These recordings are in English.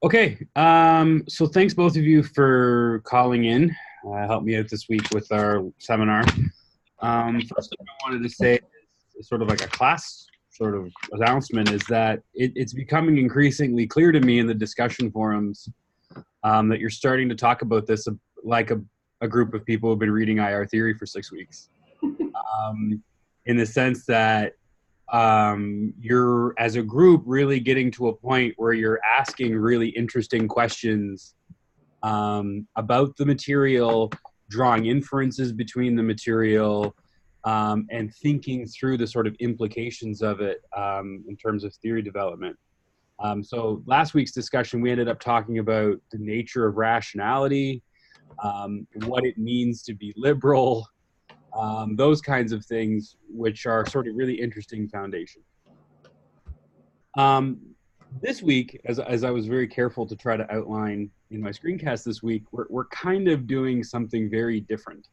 Okay, so thanks both of you for calling in. Helped me out this week with our seminar. First thing I wanted to say is sort of like a class sort of announcement is that it's becoming increasingly clear to me in the discussion forums that you're starting to talk about this like a group of people who've been reading IR theory for 6 weeks. In the sense that you're as a group really getting to a point where you're asking really interesting questions about the material, drawing inferences between the material, and thinking through the sort of implications of it in terms of theory development. So last week's discussion, we ended up talking about the nature of rationality, what it means to be liberal, those kinds of things, which are sort of really interesting foundation. This week, as I was very careful to try to outline in my screencast this week, we're kind of doing something very different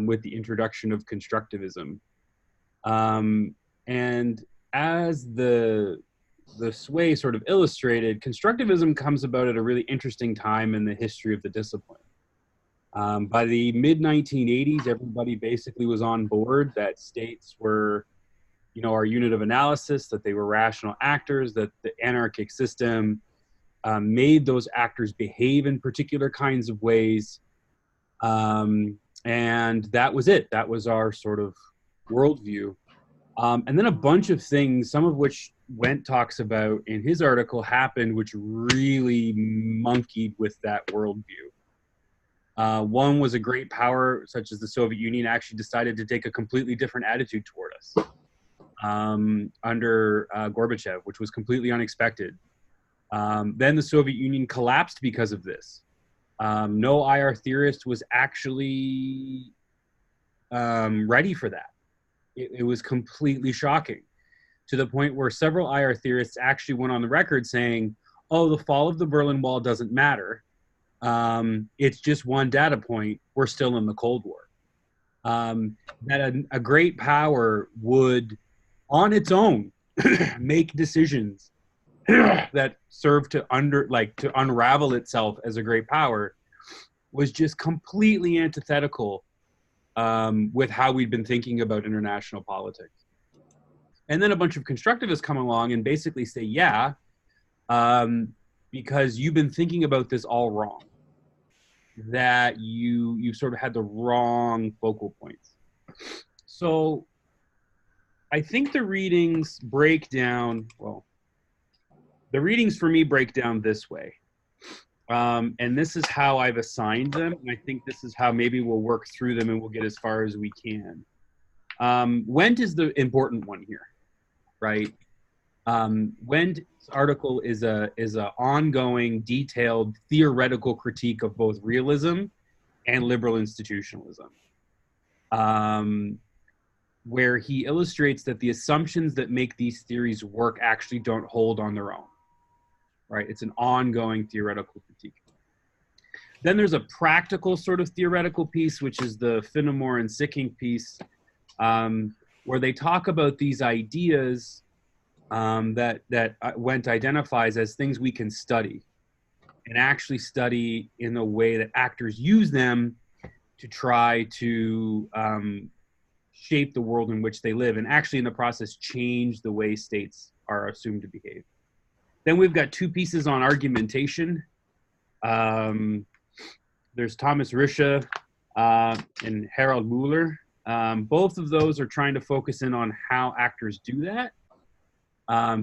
with the introduction of constructivism. And as the sway sort of illustrated, constructivism comes about at a really interesting time in the history of the discipline. By the mid-1980s, everybody basically was on board that states were, our unit of analysis, that they were rational actors, that the anarchic system made those actors behave in particular kinds of ways. And that was it. That was our sort of worldview. And then a bunch of things, some of which Wendt talks about in his article, happened, which really monkeyed with that worldview. One was a great power, such as the Soviet Union, actually decided to take a completely different attitude toward us under Gorbachev, which was completely unexpected. Then the Soviet Union collapsed because of this. No IR theorist was actually ready for that. It was completely shocking, to the point where several IR theorists actually went on the record saying, oh, the fall of the Berlin Wall doesn't matter. It's just one data point. We're still in the Cold War. That a great power would, on its own, make decisions that serve to unravel itself as a great power was just completely antithetical with how we'd been thinking about international politics. And then a bunch of constructivists come along and basically say, yeah, because you've been thinking about this all wrong, that you sort of had the wrong focal points. So I think the readings break down, the readings for me break down this way. And this is how I've assigned them. And I think this is how maybe we'll work through them and we'll get as far as we can. Wendt is the important one here, right? Wendt's article is a ongoing, detailed, theoretical critique of both realism and liberal institutionalism, where he illustrates that the assumptions that make these theories work actually don't hold on their own, right? It's an ongoing theoretical critique. Then there's a practical sort of theoretical piece, which is the Finnemore and Sicking piece, where they talk about these ideas that Wendt identifies as things we can study and actually study in the way that actors use them to try to shape the world in which they live and actually in the process change the way states are assumed to behave. Then we've got two pieces on argumentation. There's Thomas Rische and Harald Müller. Both of those are trying to focus in on how actors do that.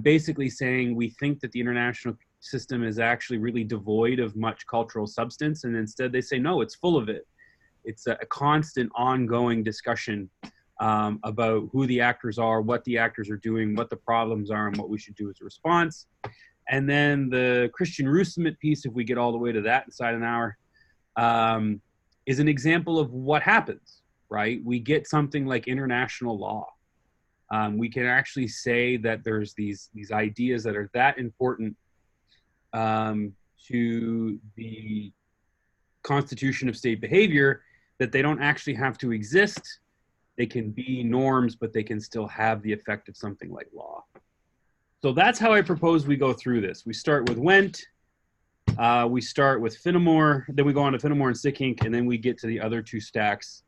Basically saying we think that the international system is actually really devoid of much cultural substance, and instead they say, no, it's full of it. It's a constant ongoing discussion about who the actors are, what the actors are doing, what the problems are, and what we should do as a response. And then the Christian Russement piece, if we get all the way to that inside an hour, is an example of what happens, right? We get something like international law. We can actually say that there's these ideas that are that important to the constitution of state behavior that they don't actually have to exist. They can be norms, but they can still have the effect of something like law. So that's how I propose we go through this. We start with Wendt, We start with Finnemore, then we go on to Finnemore and Sickink, and then we get to the other two stacks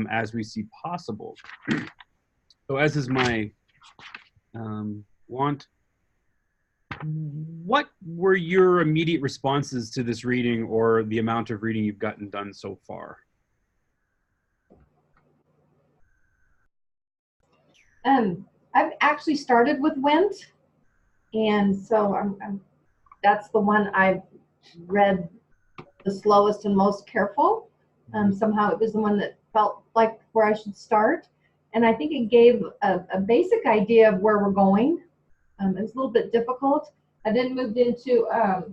as we see possible. So as is my want, what were your immediate responses to this reading or the amount of reading you've gotten done so far? I've actually started with Wendt, and so that's the one I've read the slowest and most careful. Somehow it was the one that felt like where I should start, and I think it gave a basic idea of where we're going. It was a little bit difficult. I then moved into, I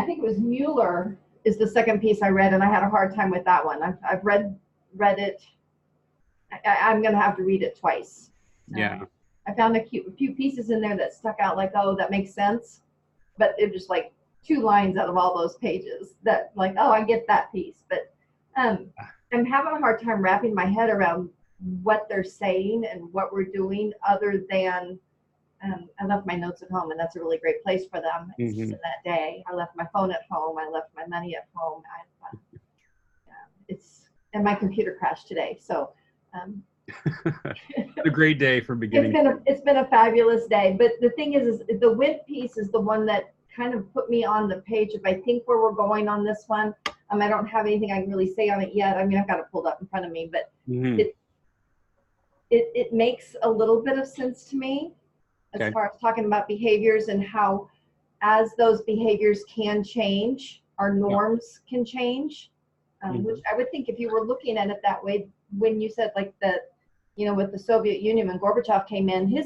think it was Mueller is the second piece I read, and I had a hard time with that one. I've read it. I'm going to have to read it twice. Yeah. I found a few pieces in there that stuck out like, oh, that makes sense. But it was like 2 lines out of all those pages that like, oh, I get that piece. But I'm having a hard time wrapping my head around what they're saying and what we're doing other than I left my notes at home, and that's a really great place for them. It's just in that day. I left my phone at home. I left my money at home. And my computer crashed today. So a great day for beginning. It's been a fabulous day. But the thing is the Wendt piece is the one that kind of put me on the page if I think where we're going on this one. I don't have anything I can really say on it yet. I mean, I've got it pulled up in front of me, but it makes a little bit of sense to me as far as talking about behaviors and how as those behaviors can change, our norms can change, which I would think if you were looking at it that way, when you said like with the Soviet Union, when Gorbachev came in,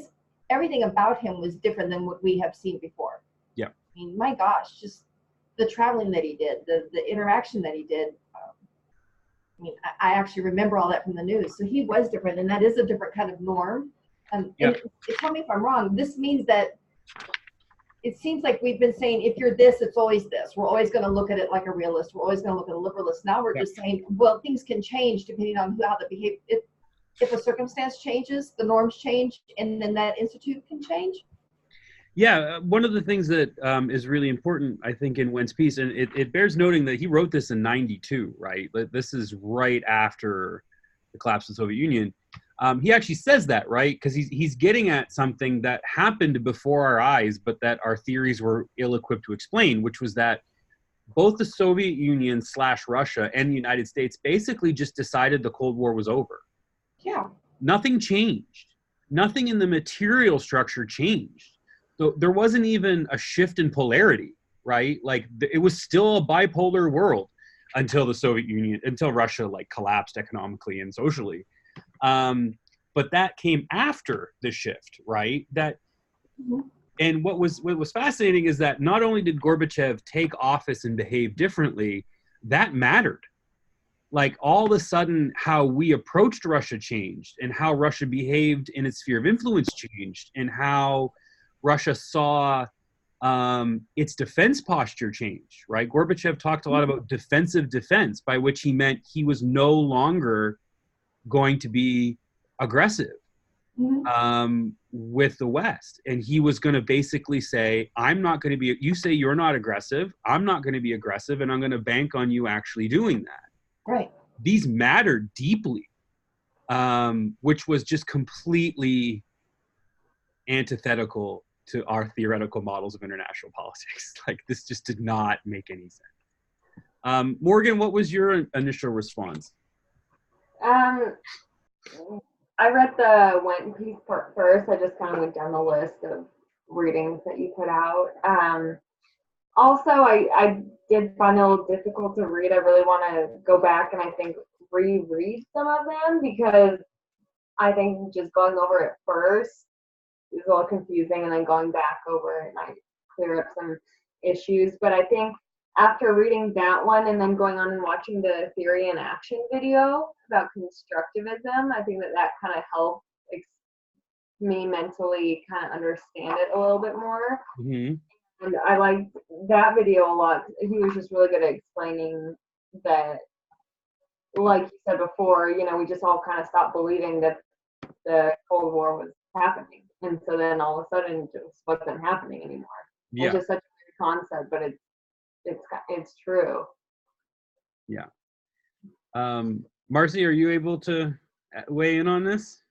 everything about him was different than what we have seen before. Yeah. I mean, my gosh, just the traveling that he did, the interaction that he did. I mean, I actually remember all that from the news. So he was different, and that is a different kind of norm. And tell me if I'm wrong. This means that it seems like we've been saying, if you're this, it's always this. We're always going to look at it like a realist. We're always going to look at a liberalist. Now we're just saying, well, things can change depending on how the behavior. If a circumstance changes, the norms change, and then that institute can change. Yeah, one of the things that is really important, I think, in Wendt's piece, and it bears noting that he wrote this in '92, right? This is right after the collapse of the Soviet Union. He actually says that, right? Because he's getting at something that happened before our eyes, but that our theories were ill-equipped to explain, which was that both the Soviet Union / Russia and the United States basically just decided the Cold War was over. Yeah. Nothing changed. Nothing in the material structure changed. So there wasn't even a shift in polarity, right? Like it was still a bipolar world until the Soviet Union, until Russia like collapsed economically and socially. But that came after the shift, right? And what was fascinating is that not only did Gorbachev take office and behave differently, that mattered. Like all of a sudden, how we approached Russia changed, and how Russia behaved in its sphere of influence changed, and how Russia saw its defense posture change, right? Gorbachev talked a lot about defensive defense, by which he meant he was no longer going to be aggressive with the West. And he was going to basically say, I'm not going to be, you say you're not aggressive, I'm not going to be aggressive, and I'm going to bank on you actually doing that. Right. These mattered deeply, which was just completely antithetical to our theoretical models of international politics. Like this just did not make any sense. Morgan, what was your initial response? I read the Wendt piece first. I just kind of went down the list of readings that you put out. Also, I did find it a little difficult to read. I really want to go back and I think reread some of them, because I think just going over it first is a little confusing, and then going back over it might clear up some issues. But I think after reading that one and then going on and watching the theory and action video about constructivism, I think that kind of helped me mentally kind of understand it a little bit more. And I liked that video a lot. He was just really good at explaining that, like you said before, we just all kind of stopped believing that the Cold War was happening. And so then all of a sudden it just wasn't happening anymore. Yeah. It's just such a concept, but it's true. Yeah. Marcy, are you able to weigh in on this?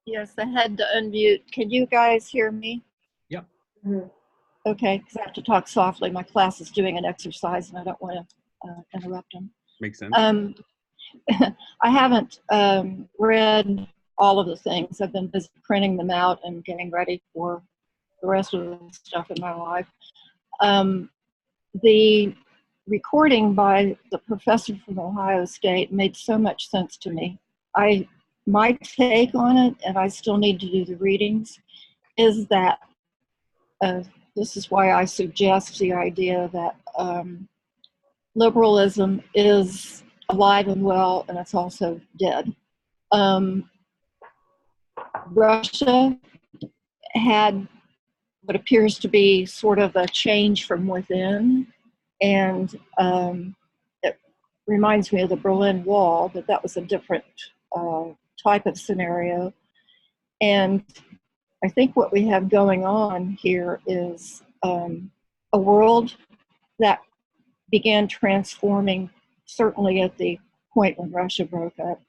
Yes, I had to unmute. Can you guys hear me? Yep. Mm-hmm. Okay, because I have to talk softly. My class is doing an exercise and I don't want to interrupt them. Makes sense. I haven't read all of the things. I've been busy printing them out and getting ready for the rest of the stuff in my life. The recording by the professor from Ohio State made so much sense to me. My take on it, and I still need to do the readings, is that this is why I suggest the idea that liberalism is alive and well, and it's also dead. Russia had what appears to be sort of a change from within, and it reminds me of the Berlin Wall, but that was a different type of scenario. And I think what we have going on here is a world that began transforming, certainly at the point when Russia broke up,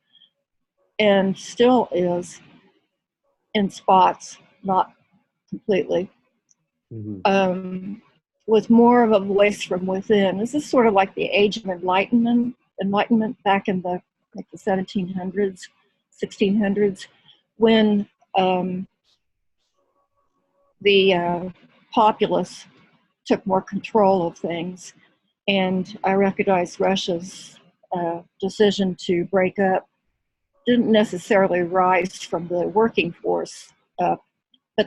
and still is in spots, not completely, with more of a voice from within. This is sort of like the age of enlightenment back in the 1700s, 1600s, when the populace took more control of things. And I recognize Russia's decision to break up didn't necessarily rise from the working force, but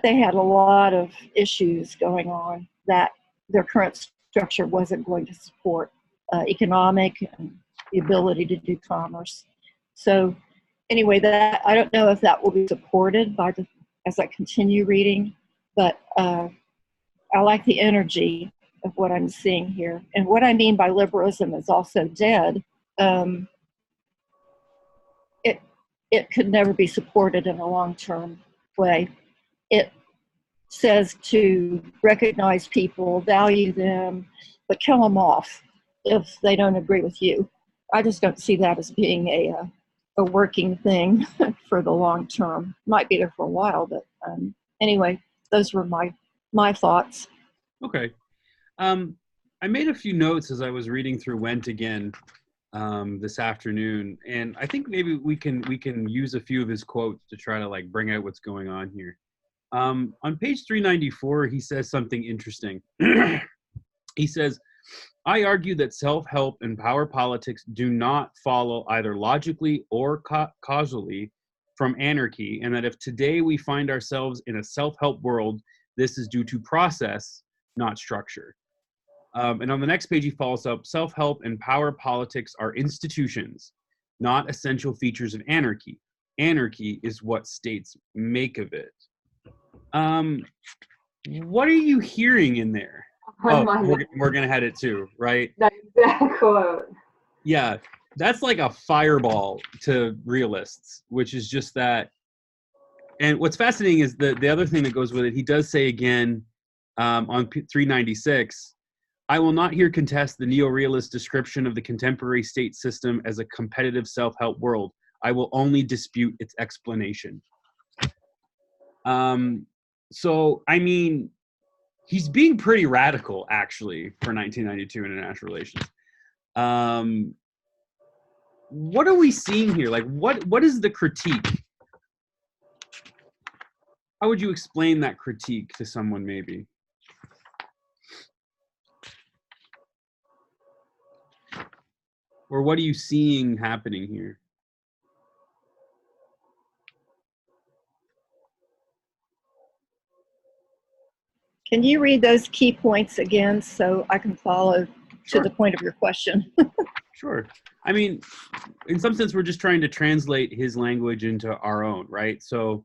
they had a lot of issues going on that their current structure wasn't going to support, economic and the ability to do commerce. So anyway, that I don't know if that will be supported by as I continue reading, but I like the energy of what I'm seeing here. And what I mean by liberalism is also dead. It could never be supported in a long-term way. It says to recognize people, value them, but kill them off if they don't agree with you. I just don't see that as being a working thing for the long term. Might be there for a while, but anyway, those were my thoughts. Okay. I made a few notes as I was reading through Wendt again this afternoon, and I think maybe we can use a few of his quotes to try to like bring out what's going on here. On page 394, he says something interesting. He says, "I argue that self-help and power politics do not follow either logically or causally from anarchy, and that if today we find ourselves in a self-help world, this is due to process, not structure." And on the next page, he follows up, "Self-help and power politics are institutions, not essential features of anarchy. Anarchy is what states make of it." What are you hearing in there? Oh, Morgan had it too, right? That exact quote. Yeah, that's like a fireball to realists, which is just that. And what's fascinating is the other thing that goes with it. He does say again on 396, "I will not here contest the neo-realist description of the contemporary state system as a competitive self-help world. I will only dispute its explanation." So, I mean, he's being pretty radical, actually, for 1992 international relations. What are we seeing here? Like, what is the critique? How would you explain that critique to someone, maybe? Or what are you seeing happening here? Can you read those key points again so I can follow Sure. to the point of your question? Sure. I mean, in some sense, we're just trying to translate his language into our own, right? So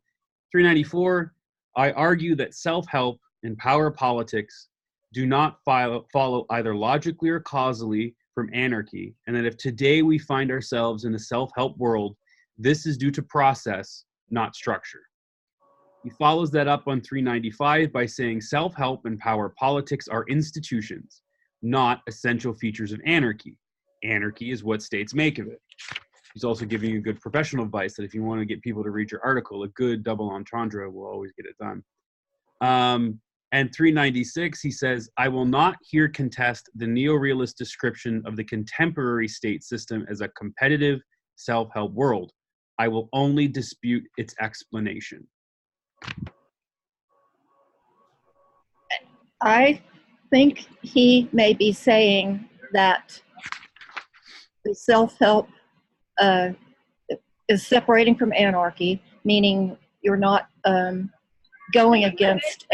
394, "I argue that self-help and power politics do not follow either logically or causally from anarchy, and that if today we find ourselves in a self-help world, this is due to process, not structure." He follows that up on 395 by saying self-help and power politics are institutions, not essential features of anarchy. Anarchy is what states make of it. He's also giving you good professional advice that if you want to get people to read your article, a good double entendre will always get it done. And 396, he says, I will not here contest the neorealist description of the contemporary state system as a competitive self-help world. I will only dispute its explanation. I think he may be saying that the self-help is separating from anarchy, meaning you're not going against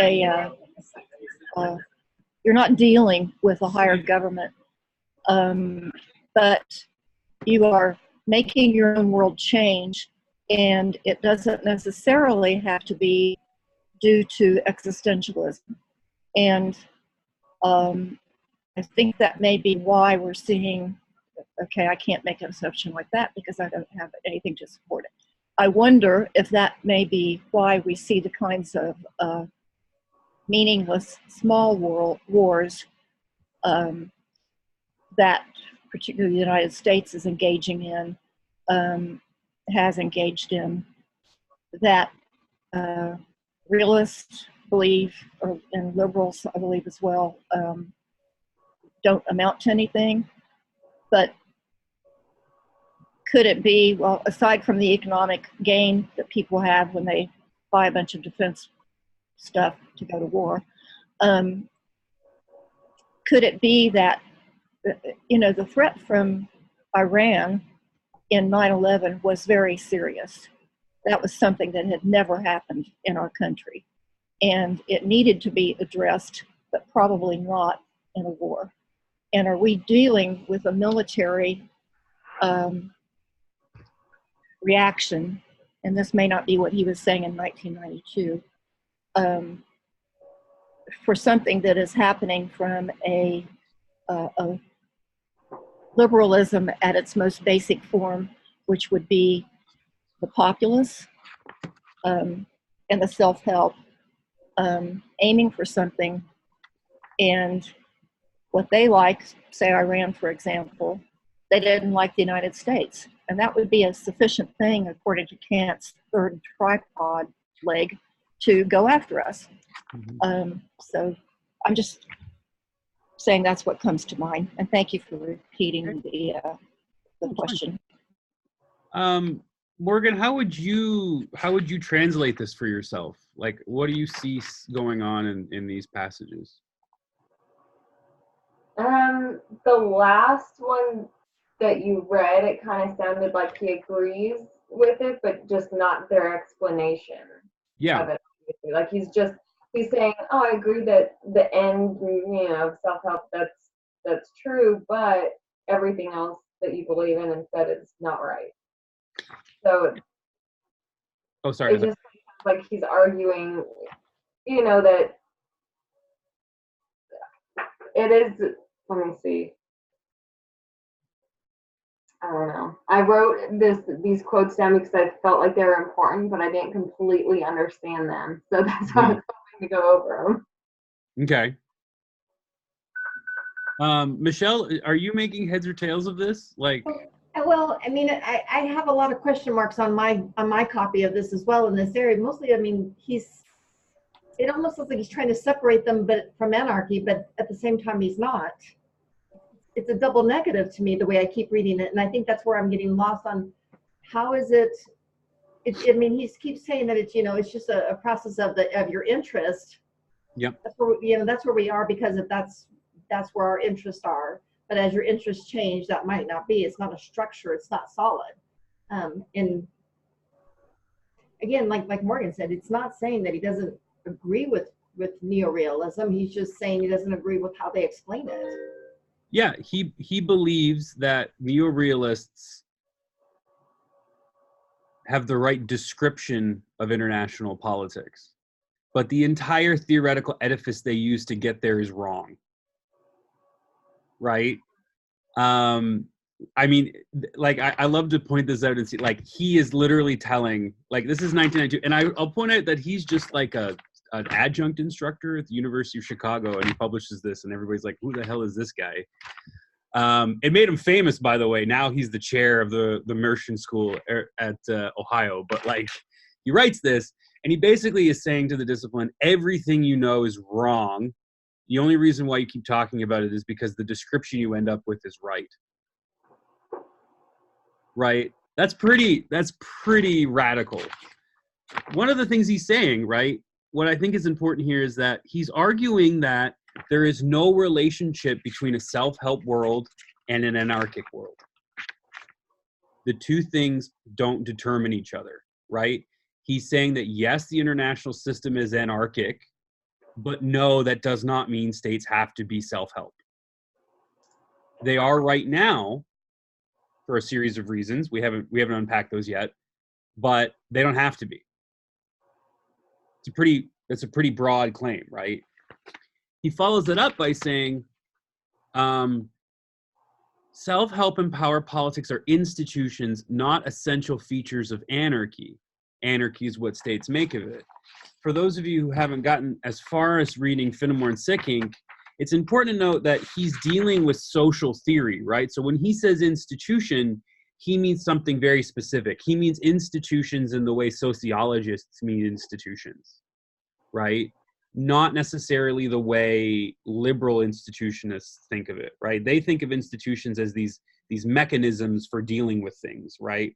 you're not dealing with a higher government, but you are making your own world change, and it doesn't necessarily have to be due to existentialism. And I think that may be why we're seeing, okay, I can't make an assumption like that because I don't have anything to support it. I wonder if that may be why we see the kinds of meaningless small wars that particularly the United States is engaging in, has engaged in, that realists believe, and liberals I believe as well, don't amount to anything. But could it be, well, aside from the economic gain that people have when they buy a bunch of defense stuff to go to war, could it be that, the threat from Iran in 9/11 was very serious? That was something that had never happened in our country, and it needed to be addressed, but probably not in a war. And are we dealing with a military reaction, and this may not be what he was saying in 1992, for something that is happening from a liberalism at its most basic form, which would be the populace and the self-help, aiming for something, and what they like, say Iran, for example, they didn't like the United States. And that would be a sufficient thing, according to Kant's third tripod leg, to go after us. Mm-hmm. So I'm just saying that's what comes to mind. And thank you for repeating the question. Morgan, how would you translate this for yourself? Like, what do you see going on in these passages? The last one that you read, it kind of sounded like he agrees with it, but just not their explanation of it. Like he's saying, oh, I agree that the end, of self-help, that's true, but everything else that you believe in and said is not right. So oh, sorry. It just sounds like he's arguing, that it is. Let me see. I don't know. I wrote these quotes down because I felt like they were important, but I didn't completely understand them. So that's why I was hoping to go over them. Okay. Michelle, are you making heads or tails of this? Like, well, I mean, I have a lot of question marks on my copy of this as well in this area. Mostly, I mean, it almost looks like he's trying to separate them, but from anarchy, but at the same time, he's not. It's a double negative to me, the way I keep reading it. And I think that's where I'm getting lost on how is it, I mean, he keeps saying that it's just a process of your interest. Yep. That's where we are because that's where our interests are. But as your interests change, that might not be. It's not a structure. It's not solid. And again, like Morgan said, it's not saying that he doesn't agree with neorealism. He's just saying he doesn't agree with how they explain it. Yeah, he believes that neorealists have the right description of international politics, but the entire theoretical edifice they use to get there is wrong. Right? I mean, like, I love to point this out and see, like, he is literally telling, like, this is 1992, and I'll point out that he's just like an adjunct instructor at the University of Chicago, and he publishes this, and everybody's like, who the hell is this guy? It made him famous, by the way. Now he's the chair of the Mershon School at Ohio, but like, he writes this, and he basically is saying to the discipline, everything you know is wrong. The only reason why you keep talking about it is because the description you end up with is right. Right? That's pretty radical. One of the things he's saying, right, what I think is important here is that he's arguing that there is no relationship between a self-help world and an anarchic world. The two things don't determine each other, right? He's saying that yes, the international system is anarchic, but no, that does not mean states have to be self-help. They are right now, for a series of reasons. We haven't unpacked those yet, but they don't have to be. It's a pretty broad claim, right? He follows it up by saying, self-help and power politics are institutions, not essential features of anarchy. Anarchy is what states make of it. For those of you who haven't gotten as far as reading Finnemore and Sickink, it's important to note that he's dealing with social theory, right? So when he says institution, he means something very specific. He means institutions in the way sociologists mean institutions, right? Not necessarily the way liberal institutionists think of it, right? They think of institutions as these mechanisms for dealing with things, right?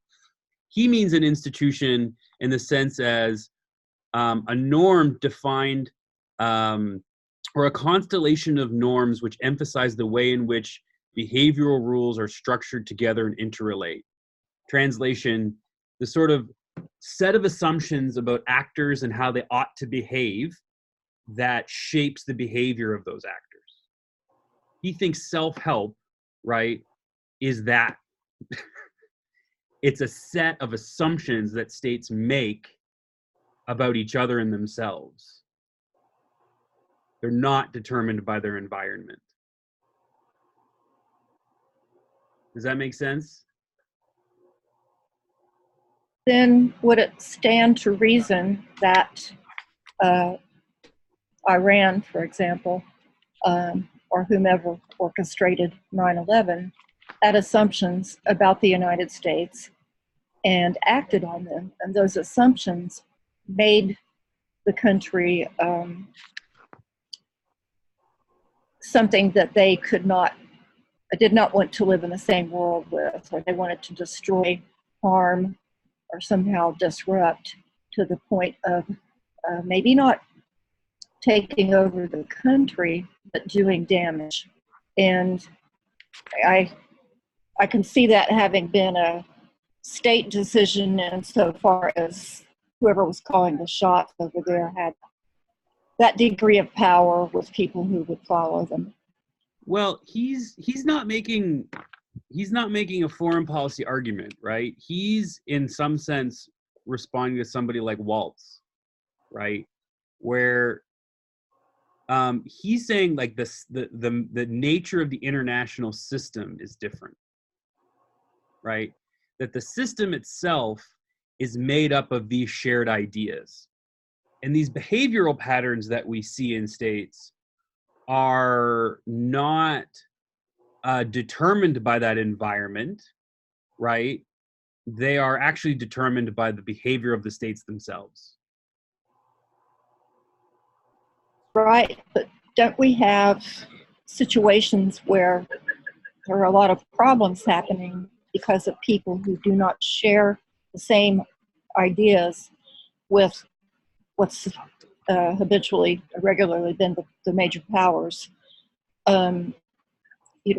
He means an institution in the sense as a norm defined or a constellation of norms which emphasize the way in which behavioral rules are structured together and interrelate. Translation, the sort of set of assumptions about actors and how they ought to behave that shapes the behavior of those actors. He thinks self-help, right, is that. It's a set of assumptions that states make about each other and themselves. They're not determined by their environment. Does that make sense? Then would it stand to reason that Iran, for example, or whomever orchestrated 9/11, had assumptions about the United States and acted on them, and those assumptions made the country something that they did not want to live in the same world with, or they wanted to destroy, harm, or somehow disrupt to the point of maybe not taking over the country, but doing damage. And I can see that having been a state decision insofar as whoever was calling the shots over there had that degree of power with people who would follow them. Well, he's not making a foreign policy argument, right? He's in some sense responding to somebody like Waltz, right? Where he's saying like the nature of the international system is different, right? That the system itself is made up of these shared ideas. And these behavioral patterns that we see in states are not determined by that environment, right? They are actually determined by the behavior of the states themselves. Right, but don't we have situations where there are a lot of problems happening because of people who do not share the same ideas with what's habitually, regularly been the major powers? We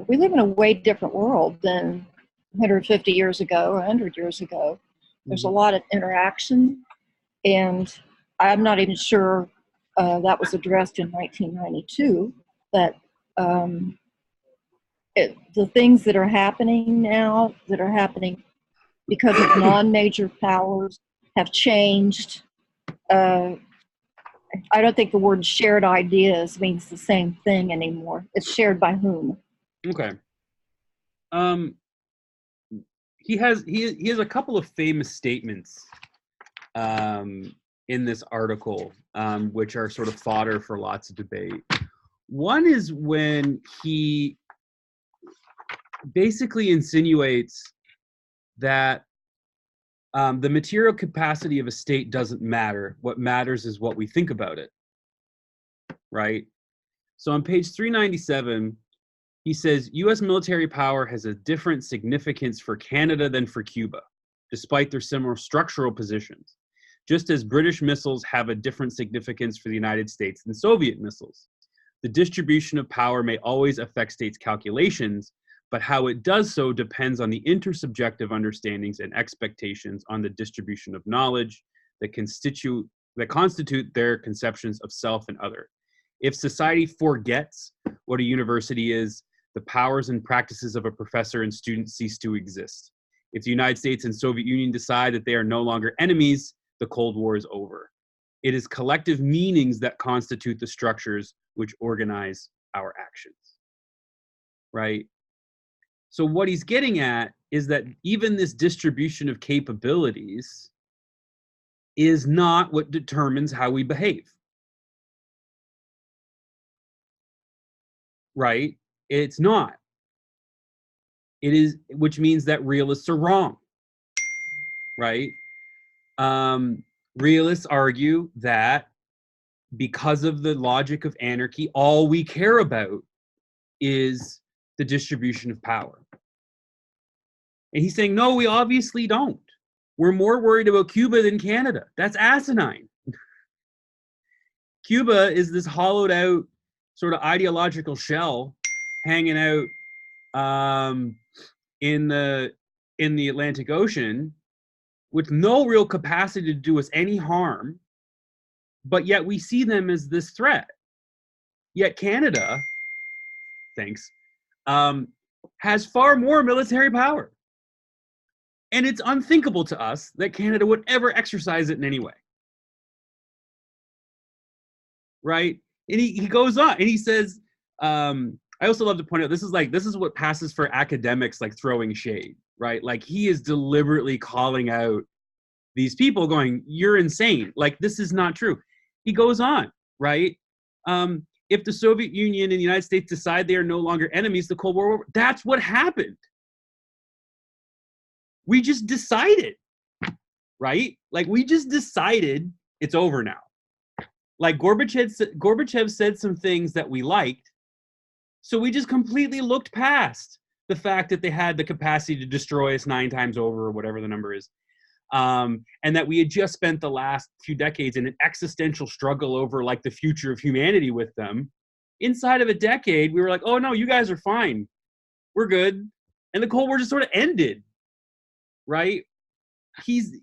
live in a way different world than 150 years ago or 100 years ago. There's a lot of interaction, and I'm not even sure that was addressed in 1992, but the things that are happening now, that are happening because of non-major powers, have changed. I don't think the word shared ideas means the same thing anymore. It's shared by whom? Okay. he has a couple of famous statements in this article, which are sort of fodder for lots of debate. One is when he basically insinuates that the material capacity of a state doesn't matter. What matters is what we think about it, right? So on page 397, he says, U.S. military power has a different significance for Canada than for Cuba, despite their similar structural positions, just as British missiles have a different significance for the United States than Soviet missiles. The distribution of power may always affect states' calculations, but how it does so depends on the intersubjective understandings and expectations on the distribution of knowledge that constitute their conceptions of self and other. If society forgets what a university is, the powers and practices of a professor and student cease to exist. If the United States and Soviet Union decide that they are no longer enemies, the Cold War is over. It is collective meanings that constitute the structures which organize our actions, right? So what he's getting at is that even this distribution of capabilities is not what determines how we behave, right? It's not. It is, which means that realists are wrong, right? Realists argue that because of the logic of anarchy, all we care about is the distribution of power. And he's saying, no, we obviously don't. We're more worried about Cuba than Canada. That's asinine. Cuba is this hollowed out sort of ideological shell hanging out in the Atlantic Ocean with no real capacity to do us any harm, but yet we see them as this threat. Yet Canada, has far more military power. And it's unthinkable to us that Canada would ever exercise it in any way. Right? And he goes on and he says, I also love to point out, this is what passes for academics like throwing shade, right? Like he is deliberately calling out these people going, you're insane. Like this is not true. He goes on, right? If the Soviet Union and the United States decide they are no longer enemies, the Cold War, that's what happened. We just decided, right? Like we just decided it's over now. Like Gorbachev said some things that we liked, so we just completely looked past the fact that they had the capacity to destroy us 9 times over or whatever the number is. And that we had just spent the last few decades in an existential struggle over like the future of humanity with them. Inside of a decade, we were like, oh no, you guys are fine. We're good. And the Cold War just sort of ended, right? He's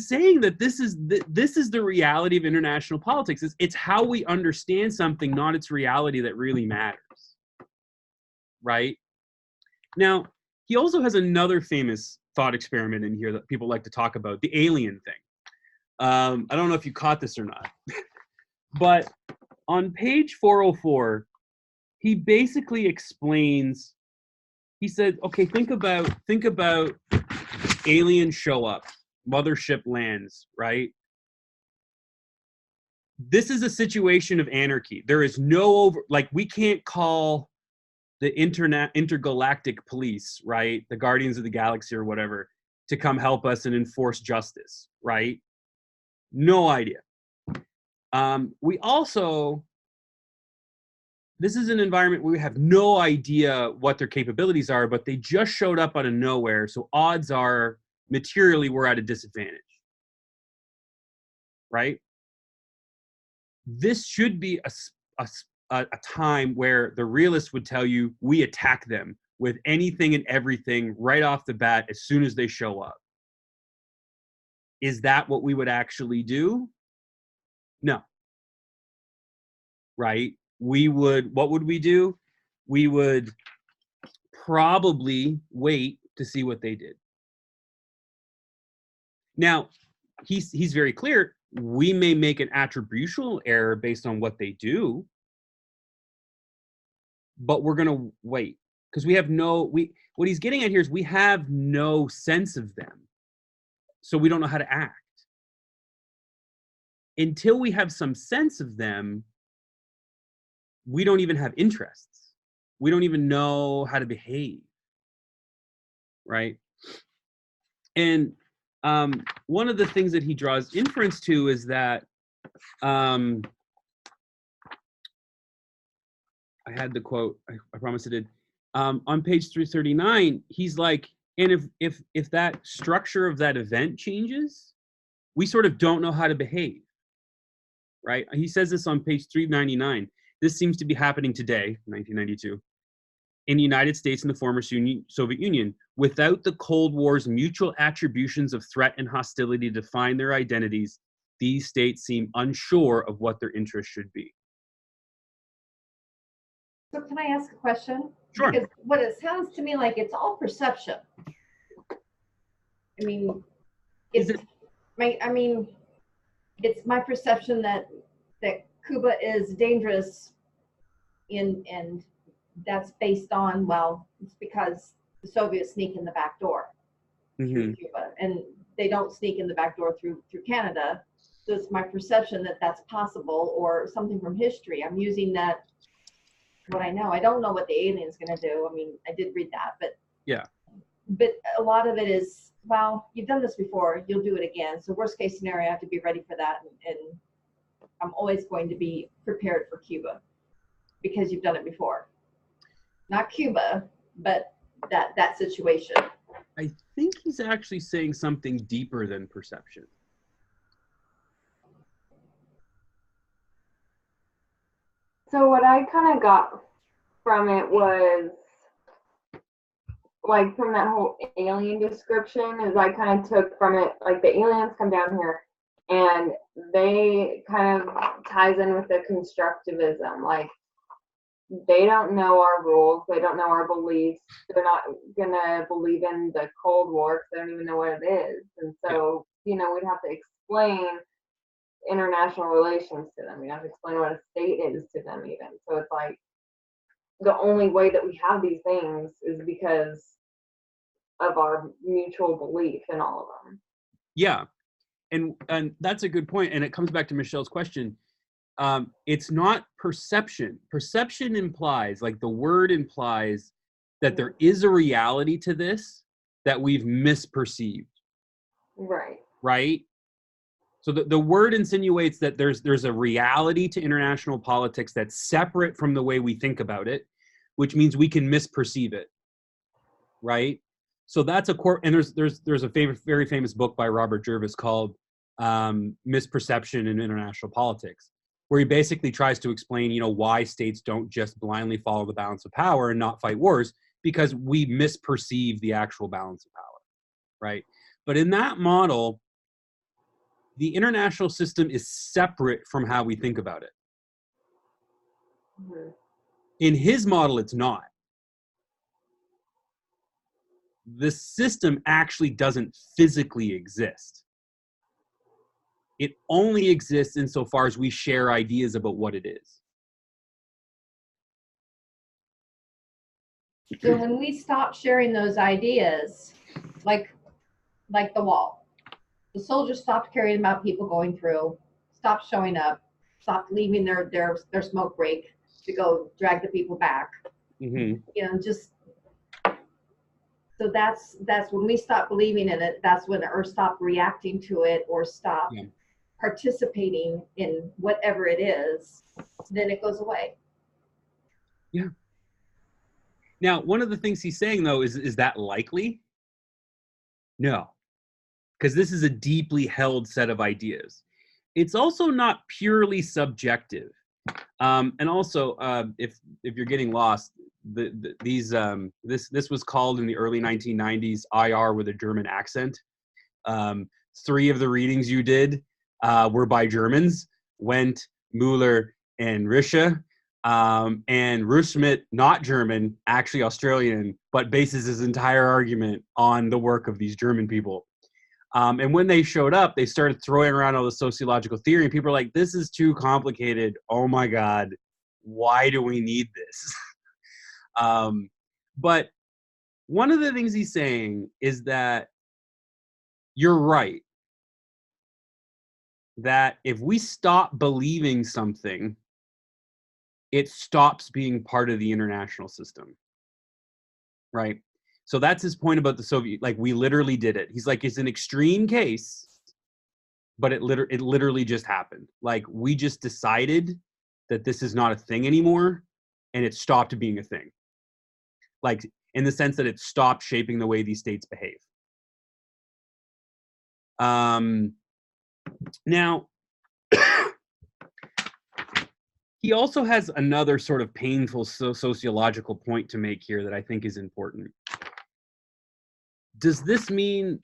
saying that this is the reality of international politics. It's how we understand something, not its reality, that really matters, right? Now, he also has another famous thought experiment in here that people like to talk about, the alien thing. I don't know if you caught this or not, but on page 404, he basically explains, he said, okay, think about aliens show up, mothership lands, right? This is a situation of anarchy. There is no we can't call the intergalactic police, right? The Guardians of the Galaxy or whatever, to come help us and enforce justice, right? No idea. We also, this is an environment where we have no idea what their capabilities are, but they just showed up out of nowhere. So odds are materially we're at a disadvantage, right? This should be a time where the realist would tell you we attack them with anything and everything right off the bat as soon as they show up. Is that what we would actually do? No. Right? What would we do? We would probably wait to see what they did. Now, he's very clear, we may make an attributional error based on what they do, but we're going to wait because what he's getting at here is we have no sense of them, so we don't know how to act. Until we have some sense of them, we don't even have interests. We don't even know how to behave, right? And one of the things that he draws inference to is that I had the quote, I promise I did. On page 339, he's like, and if that structure of that event changes, we sort of don't know how to behave, right? He says this on page 399. This seems to be happening today, 1992, in the United States and the former Soviet Union. Without the Cold War's mutual attributions of threat and hostility to define their identities, these states seem unsure of what their interests should be. So can I ask a question? Sure. Because what it sounds to me like, it's all perception. I mean, it's my perception that Cuba is dangerous, and that's based on, well, it's because the Soviets sneak in the back door through Cuba, and they don't sneak in the back door through Canada. So it's my perception that that's possible, or something from history. I'm using that, what I know. I don't know what the alien's going to do. I mean, I did read that, but yeah. But a lot of it is, well, you've done this before, you'll do it again. So worst case scenario, I have to be ready for that, and I'm always going to be prepared for Cuba because you've done it before. Not Cuba, but that situation. I think he's actually saying something deeper than perception. So what I kind of got from it was, like, from that whole alien description, is I kind of took from it, like, the aliens come down here and they kind of ties in with the constructivism. Like, they don't know our rules, they don't know our beliefs, they're not gonna believe in the Cold War because they don't even know what it is. And so, you know, we'd have to explain international relations to them. We'd have to explain what a state is to them even. So it's like, the only way that we have these things is because of our mutual belief in all of them. Yeah, and that's a good point, and it comes back to Michelle's question. It's not perception. Perception implies, like the word implies, that there is a reality to this that we've misperceived. Right. Right? So the word insinuates that there's a reality to international politics that's separate from the way we think about it, which means we can misperceive it. Right? So that's a core, and there's a very famous book by Robert Jervis called Misperception in International Politics, where he basically tries to explain, you know, why states don't just blindly follow the balance of power and not fight wars, because we misperceive the actual balance of power, right? But in that model, the international system is separate from how we think about it. Mm-hmm. In his model, it's not. The system actually doesn't physically exist. It only exists insofar as we share ideas about what it is. So when we stop sharing those ideas, like the wall, the soldiers stopped caring about people going through, stopped showing up, stopped leaving their smoke break to go drag the people back. Mm-hmm. You know, just, so that's when we stop believing in it. That's when, or stop reacting to it, or stop participating in whatever it is. Then it goes away. Yeah. Now, one of the things he's saying, though, is that likely? No, because this is a deeply held set of ideas. It's also not purely subjective. And also, if you're getting lost, this was called in the early 1990s IR with a German accent. 3 of the readings you did were by Germans: Wendt, Mueller, and Rische. And Rushmit, not German, actually Australian, but bases his entire argument on the work of these German people. And when they showed up, they started throwing around all the sociological theory, and people are like, this is too complicated. Oh my God, why do we need this? But one of the things he's saying is that you're right. That if we stop believing something, it stops being part of the international system. Right? So that's his point about the Soviet, like we literally did it. He's like, it's an extreme case, but it literally just happened. Like we just decided that this is not a thing anymore, and it stopped being a thing. Like in the sense that it stopped shaping the way these states behave. Now, he also has another sort of painful sociological point to make here that I think is important. Does this mean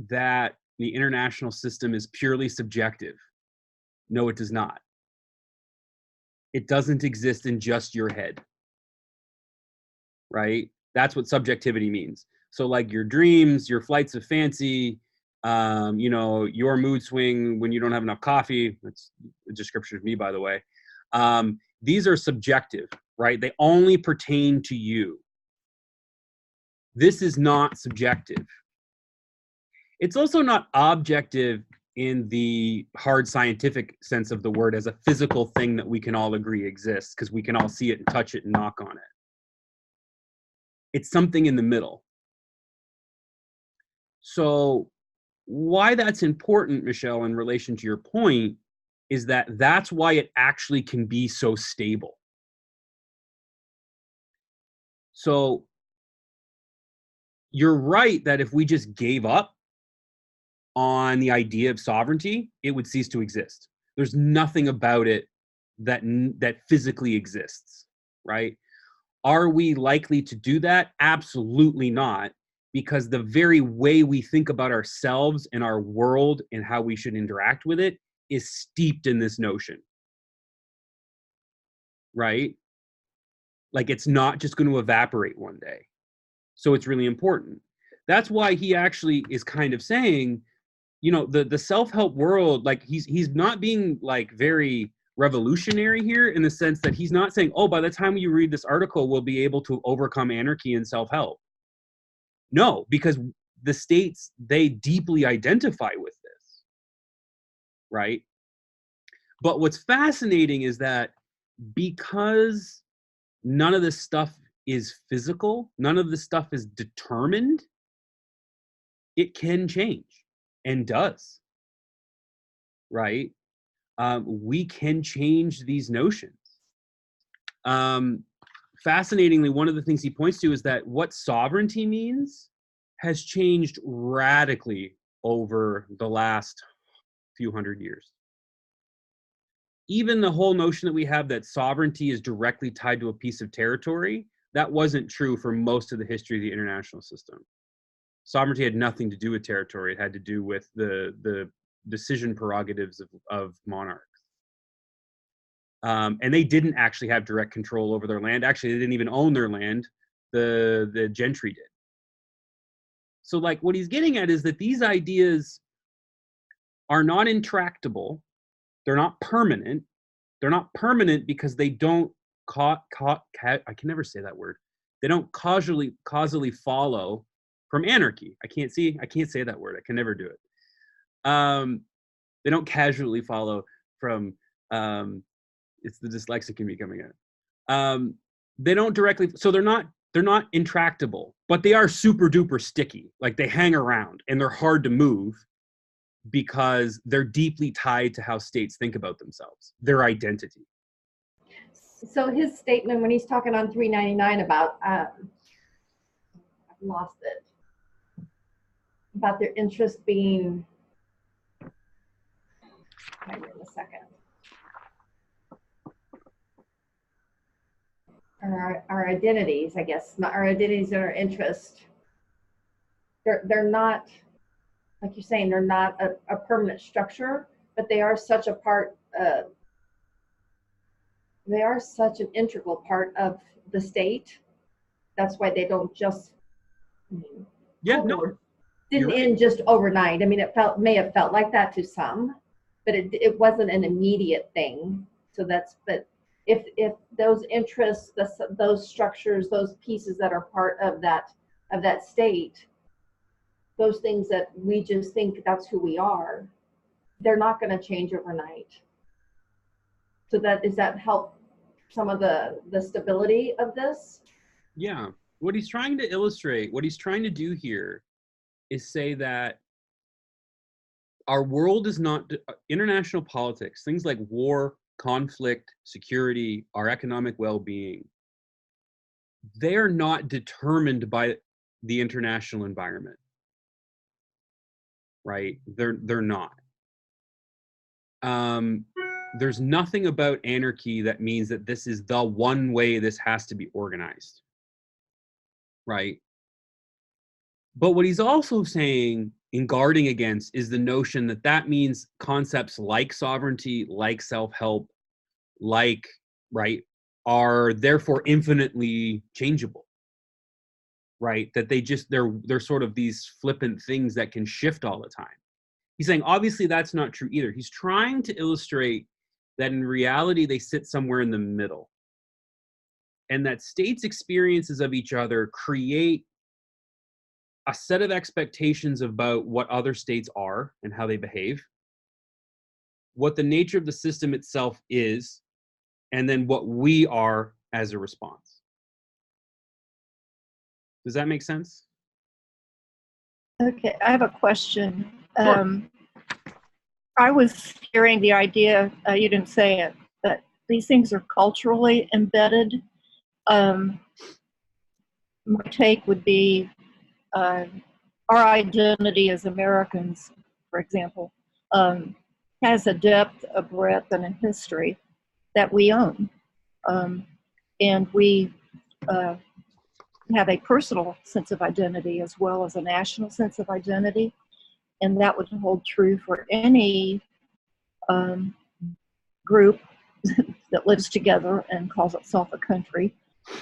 that the international system is purely subjective? No, it does not. It doesn't exist in just your head, right? That's what subjectivity means. So like your dreams, your flights of fancy, you know, your mood swing when you don't have enough coffee, that's a description of me, by the way. These are subjective, right? They only pertain to you. This is not subjective. It's also not objective in the hard scientific sense of the word as a physical thing that we can all agree exists because we can all see it and touch it and knock on it. It's something in the middle. So why that's important, Michelle, in relation to your point, is that that's why it actually can be so stable. So you're right that if we just gave up on the idea of sovereignty, it would cease to exist. There's nothing about it that physically exists, right? Are we likely to do that? Absolutely not, because the very way we think about ourselves and our world and how we should interact with it is steeped in this notion, right? Like it's not just going to evaporate one day. So it's really important. That's why he actually is kind of saying, you know, the self-help world, like he's not being like very revolutionary here in the sense that he's not saying, oh, by the time you read this article, we'll be able to overcome anarchy and self-help. No, because the states, they deeply identify with this, right? But what's fascinating is that because none of this stuff is physical, none of this stuff is determined, it can change and does, right? We can change these notions. Fascinatingly, one of the things he points to is that what sovereignty means has changed radically over the last few hundred years. Even the whole notion that we have that sovereignty is directly tied to a piece of territory, that wasn't true for most of the history of the international system. Sovereignty had nothing to do with territory. It had to do with the decision prerogatives of monarchs. And they didn't actually have direct control over their land. Actually, they didn't even own their land. The gentry did. So like what he's getting at is that these ideas are not intractable. They're not permanent. They're not permanent because they don't I can never say that word. They don't causally follow from anarchy. I can't say that word. I can never do it. They don't casually follow from it's the dyslexic in me coming out. They don't directly, so they're not intractable, but they are super duper sticky. Like they hang around and they're hard to move because they're deeply tied to how states think about themselves, their identity. So his statement when he's talking on 399 about, I've lost it, about their interest being, hang on a second. Our identities, I guess, not our identities and our interest. They're not, like you're saying, they're not a permanent structure, but they are such a part, they are such an integral part of the state. That's why they don't just, didn't end just overnight. I mean, may have felt like that to some, but it wasn't an immediate thing. So but if those interests, those structures, those pieces that are part of that state, those things that we just think that's who we are, they're not going to change overnight. So does that help some of the stability of this? Yeah. What he's trying to illustrate, what he's trying to do here is say that our world is not, international politics, things like war, conflict, security, our economic well-being, they are not determined by the international environment, right? They're not. There's nothing about anarchy that means that this is the one way this has to be organized, right? But what he's also saying in guarding against is the notion that that means concepts like sovereignty, like self-help, like, right, are therefore infinitely changeable, right? That they're sort of these flippant things that can shift all the time. He's saying obviously that's not true either. He's trying to illustrate that in reality they sit somewhere in the middle, and that states' experiences of each other create a set of expectations about what other states are and how they behave, what the nature of the system itself is, and then what we are as a response. Does that make sense? Okay, I have a question. Sure. I was hearing the idea, you didn't say it, that these things are culturally embedded. My take would be our identity as Americans, for example, has a depth, a breadth, and a history that we own. And we have a personal sense of identity as well as a national sense of identity. And that would hold true for any group that lives together and calls itself a country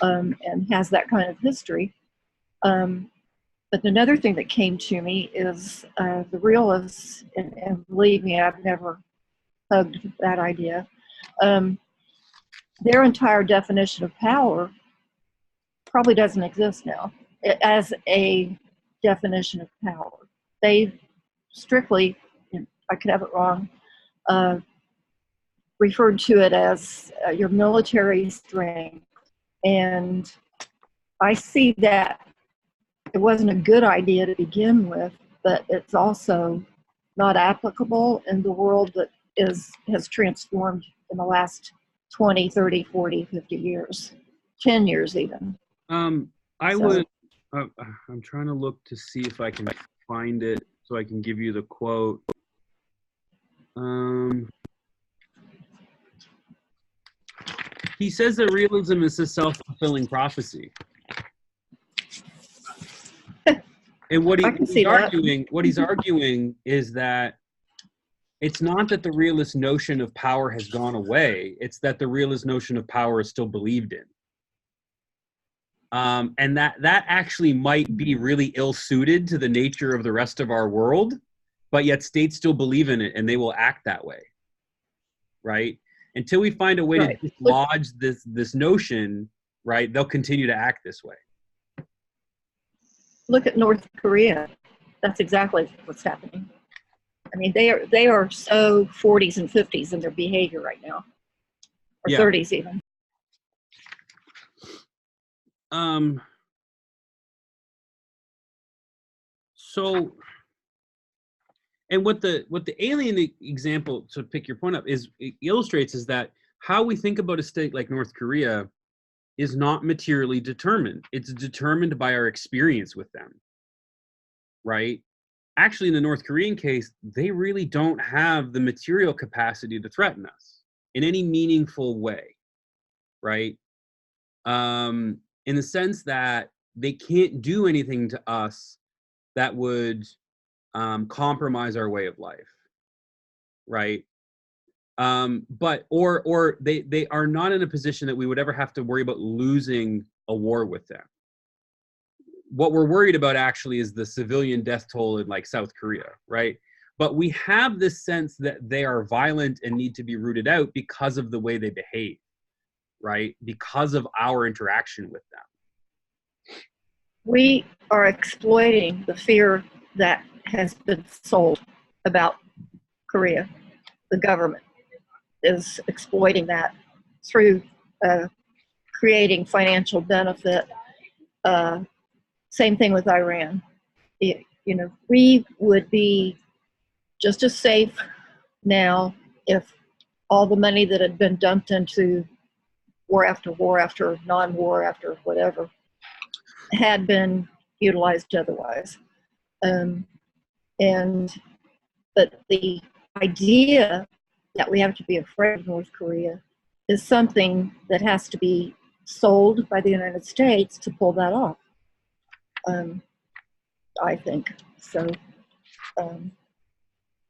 and has that kind of history. But another thing that came to me is the realists, and believe me, I've never hugged that idea. Their entire definition of power probably doesn't exist now as a definition of power. They strictly, I could have it wrong, referred to it as your military strength. And I see that it wasn't a good idea to begin with, but it's also not applicable in the world that has transformed in the last 20, 30, 40, 50 years, 10 years even. I'm trying to look to see if I can find it so I can give you the quote. He says that realism is a self-fulfilling prophecy. And what he's arguing is that it's not that the realist notion of power has gone away, it's that the realist notion of power is still believed in. And that actually might be really ill-suited to the nature of the rest of our world, but yet states still believe in it and they will act that way, right? Until we find a way to dislodge this notion, right, they'll continue to act this way. Look at North Korea. That's exactly what's happening. I mean, they are so 40s and 50s in their behavior right now, or 30s even. So, and what the alien example, to pick your point up, illustrates is that how we think about a state like North Korea is not materially determined. It's determined by our experience with them, right? Actually, in the North Korean case, they really don't have the material capacity to threaten us in any meaningful way, right? In the sense that they can't do anything to us that would compromise our way of life, right? But they are not in a position that we would ever have to worry about losing a war with them. What we're worried about actually is the civilian death toll in like South Korea, right? But we have this sense that they are violent and need to be rooted out because of the way they behave. right? Because of our interaction with them. We are exploiting the fear that has been sold about Korea. The government is exploiting that through creating financial benefit. Same thing with Iran. We would be just as safe now if all the money that had been dumped into war after non-war after whatever had been utilized otherwise. But the idea that we have to be afraid of North Korea is something that has to be sold by the United States to pull that off. I think so. And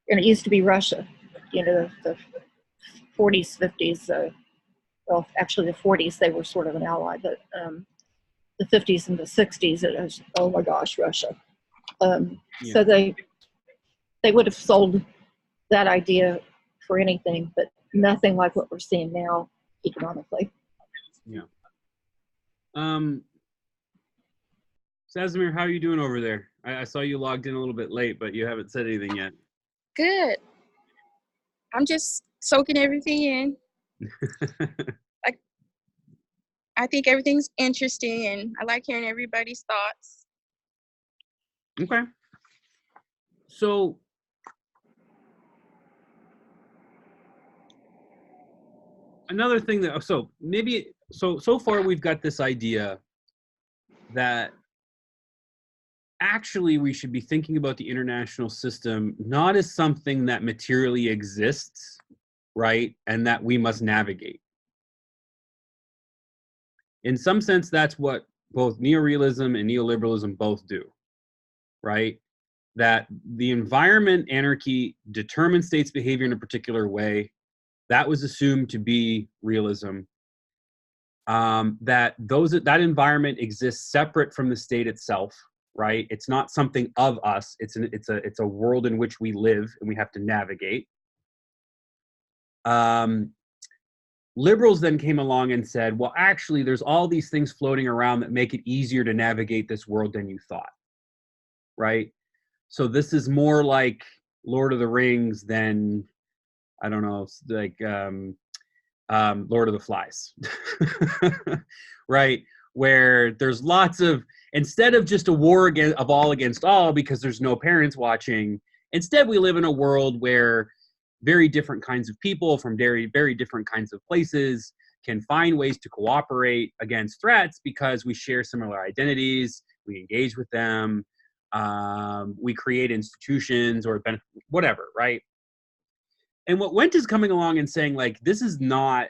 it used to be Russia, the 40s, 50s. Well, actually, the 40s they were sort of an ally, but the 50s and the 60s it was, oh my gosh, Russia. So they would have sold that idea for anything, but nothing like what we're seeing now economically. Yeah. Sazimir, how are you doing over there? I saw you logged in a little bit late, but you haven't said anything yet. Good. I'm just soaking everything in. I think everything's interesting, and I like hearing everybody's thoughts. Okay. So, another thing that, so far we've got this idea that actually we should be thinking about the international system not as something that materially exists, right? And that we must navigate. In some sense, that's what both neorealism and neoliberalism both do, right? That the environment, anarchy, determines states' behavior in a particular way. That was assumed to be realism. That environment exists separate from the state itself, right? It's not something of us. It's a world in which we live and we have to navigate. Liberals then came along and said, well, actually, there's all these things floating around that make it easier to navigate this world than you thought, right? So this is more like Lord of the Rings than, I don't know, like Lord of the Flies, right? Where there's lots of, instead of just a war of all against all because there's no parents watching, instead we live in a world where very different kinds of people from very, very different kinds of places can find ways to cooperate against threats because we share similar identities, we engage with them, we create institutions or whatever, right? And what Wendt is coming along and saying, like, this is not